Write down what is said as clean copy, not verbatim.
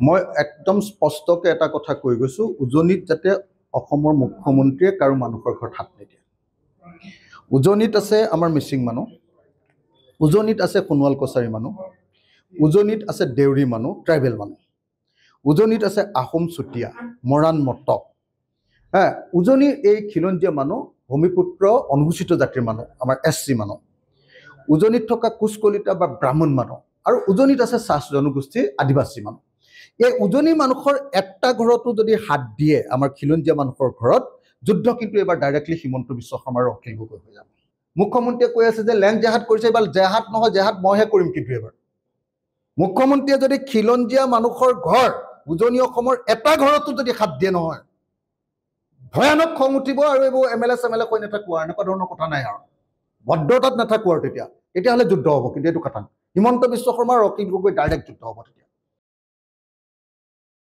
মই একদম স্পষ্টকৈ এটা কথা কৈ গৈছোঁ, উজনিত যাতে অসমৰ মুখ্যমন্ত্ৰীয়ে কাৰো মানুহৰ ঘৰত হাত নিদিয়ে। উজনিত আছে আমাৰ মিচিং মানুহ, উজনিত আছে সোণোৱাল কছাৰী মানুহ, উজনিত আছে দেউৰী মানুহ, ট্ৰাইবেল মানুহ, উজনিত আছে আহোম চুতীয়া, মৰাণ মটক। উজনিৰ এই খিলঞ্জীয়া মানুহ ভূমিপুত্ৰ অনুসূচিত জাতিৰ মানুহ, আমাৰ SC মানুহ। উজনিত থকা কোচ কলিতা বা ব্ৰাহ্মণ মানুহ, আৰু উজনিত আছে চাহ জনগোষ্ঠীৰ আদিবাসী মানুহ। এই উজনি মানুহৰ এটা ঘৰতো যদি হাত দিয়ে আমাৰ খিলঞ্জীয়া মানুহৰ ঘৰত, যুদ্ধ কিন্তু এবাৰ ডাইৰেক্টলি হিমন্ত বিশ্ব শৰ্মা আৰু অখিল গগৈ হৈ যাব। মুখ্যমন্ত্ৰীয়ে কৈ আছে যে লেণ্ড জেহাদ কৰিছে, এইবাৰ জেহাদ নহয়, জেহাদ মইহে কৰিম। কিন্তু এবাৰ মুখ্যমন্ত্ৰীয়ে যদি খিলঞ্জীয়া মানুহৰ ঘৰ উজনি অসমৰ এটা ঘৰতো যদি হাত দিয়ে নহয়, ভয়ানক খং উঠিব। আৰু এইবোৰ MLA চেমেলে কৈ নাথাকোঁ আৰু এনেকুৱা ধৰণৰ কথা নাই, আৰু ভদ্ৰতাত নাথাকোঁ আৰু তেতিয়াহ'লে যুদ্ধ হ'ব। কিন্তু এইটো কথা হিমন্ত বিশ্ব শৰ্মা আৰু অখিল গগৈ ডাইৰেক্ট যুদ্ধ হ'ব তেতিয়া।